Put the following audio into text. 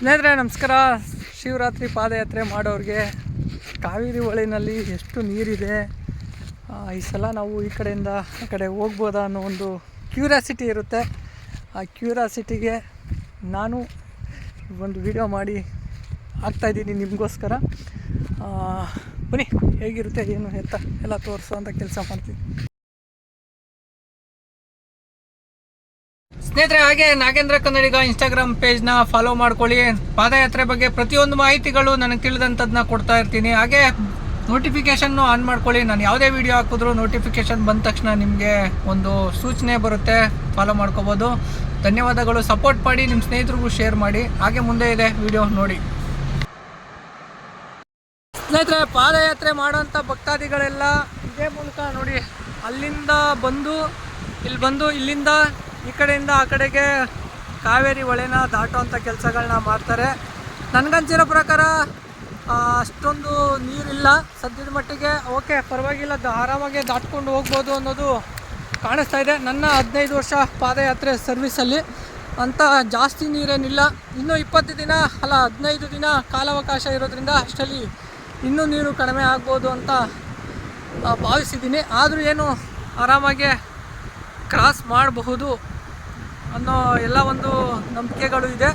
ಸ್ನೇಹಿತರೆ ನಮಸ್ಕಾರ. ಶಿವರಾತ್ರಿ ಪಾದಯಾತ್ರೆ ಮಾಡೋರಿಗೆ ಕಾವೇರಿ ಹೊಳೆಯಲ್ಲಿ ಎಷ್ಟು ನೀರಿದೆ, ಈ ಸಲ ನಾವು ಈ ಕಡೆಯಿಂದ ಆ ಕಡೆ ಹೋಗ್ಬೋದಾ ಅನ್ನೋ ಒಂದು ಕ್ಯೂರಿಯಾಸಿಟಿ ಇರುತ್ತೆ. ಆ ಕ್ಯೂರಿಯಾಸಿಟಿಗೆ ನಾನು ಒಂದು ವಿಡಿಯೋ ಮಾಡಿ ಹಾಕ್ತಾಯಿದ್ದೀನಿ ನಿಮಗೋಸ್ಕರ. ಬನ್ನಿ, ಹೇಗಿರುತ್ತೆ ಏನು ಎತ್ತ ಎಲ್ಲ ತೋರಿಸೋವಂಥ ಕೆಲಸ ಮಾಡ್ತೀನಿ. ಸ್ನೇಹಿತರೆ, ಹಾಗೆ ನಾಗೇಂದ್ರ ಕನ್ನಡಿಗ ಇನ್ಸ್ಟಾಗ್ರಾಮ್ ಪೇಜ್ನ ಫಾಲೋ ಮಾಡ್ಕೊಳ್ಳಿ. ಪಾದಯಾತ್ರೆ ಬಗ್ಗೆ ಪ್ರತಿಯೊಂದು ಮಾಹಿತಿಗಳು ನನಗೆ ತಿಳಿದಂಥದ್ದನ್ನ ಕೊಡ್ತಾ ಇರ್ತೀನಿ. ಹಾಗೆ ನೋಟಿಫಿಕೇಷನ್ನು ಆನ್ ಮಾಡ್ಕೊಳ್ಳಿ. ನಾನು ಯಾವುದೇ ವಿಡಿಯೋ ಹಾಕಿದ್ರೂ ನೋಟಿಫಿಕೇಷನ್ ಬಂದ ತಕ್ಷಣ ನಿಮಗೆ ಒಂದು ಸೂಚನೆ ಬರುತ್ತೆ, ಫಾಲೋ ಮಾಡ್ಕೋಬೋದು. ಧನ್ಯವಾದಗಳು. ಸಪೋರ್ಟ್ ಮಾಡಿ, ನಿಮ್ಮ ಸ್ನೇಹಿತರಿಗೂ ಶೇರ್ ಮಾಡಿ. ಹಾಗೆ ಮುಂದೆ ಇದೆ ವಿಡಿಯೋ ನೋಡಿ. ಸ್ನೇಹಿತರೆ, ಪಾದಯಾತ್ರೆ ಮಾಡೋಂಥ ಭಕ್ತಾದಿಗಳೆಲ್ಲ ಇದೇ ಮೂಲಕ ನೋಡಿ, ಅಲ್ಲಿಂದ ಬಂದು ಇಲ್ಲಿಂದ ಈ ಕಡೆಯಿಂದ ಆ ಕಡೆಗೆ ಕಾವೇರಿ ಹೊಳೆನ ದಾಟುವಂಥ ಕೆಲಸಗಳನ್ನ ಮಾಡ್ತಾರೆ. ನನಗನ್ಸಿರೋ ಪ್ರಕಾರ ಅಷ್ಟೊಂದು ನೀರಿಲ್ಲ ಸದ್ಯದ ಮಟ್ಟಿಗೆ. ಓಕೆ, ಪರವಾಗಿಲ್ಲ, ಆರಾಮಾಗಿ ದಾಟ್ಕೊಂಡು ಹೋಗ್ಬೋದು ಅನ್ನೋದು ಕಾಣಿಸ್ತಾ ಇದೆ. ನನ್ನ 15 ವರ್ಷ ಪಾದಯಾತ್ರೆ ಸರ್ವಿಸಲ್ಲಿ ಅಂತ ಜಾಸ್ತಿ ನೀರೇನಿಲ್ಲ. ಇನ್ನೂ 20 ದಿನ ಅಲ್ಲ 15 ದಿನ ಕಾಲಾವಕಾಶ ಇರೋದ್ರಿಂದ ಅಷ್ಟರಲ್ಲಿ ಇನ್ನೂ ನೀರು ಕಡಿಮೆ ಆಗ್ಬೋದು ಅಂತ ಭಾವಿಸಿದ್ದೀನಿ. ಆದರೂ ಏನು ಆರಾಮಾಗಿ ಕ್ರಾಸ್ ಮಾಡಬಹುದು ಅನ್ನೋ ಎಲ್ಲ ಒಂದು ನಂಬಿಕೆಗಳು ಇದೆ.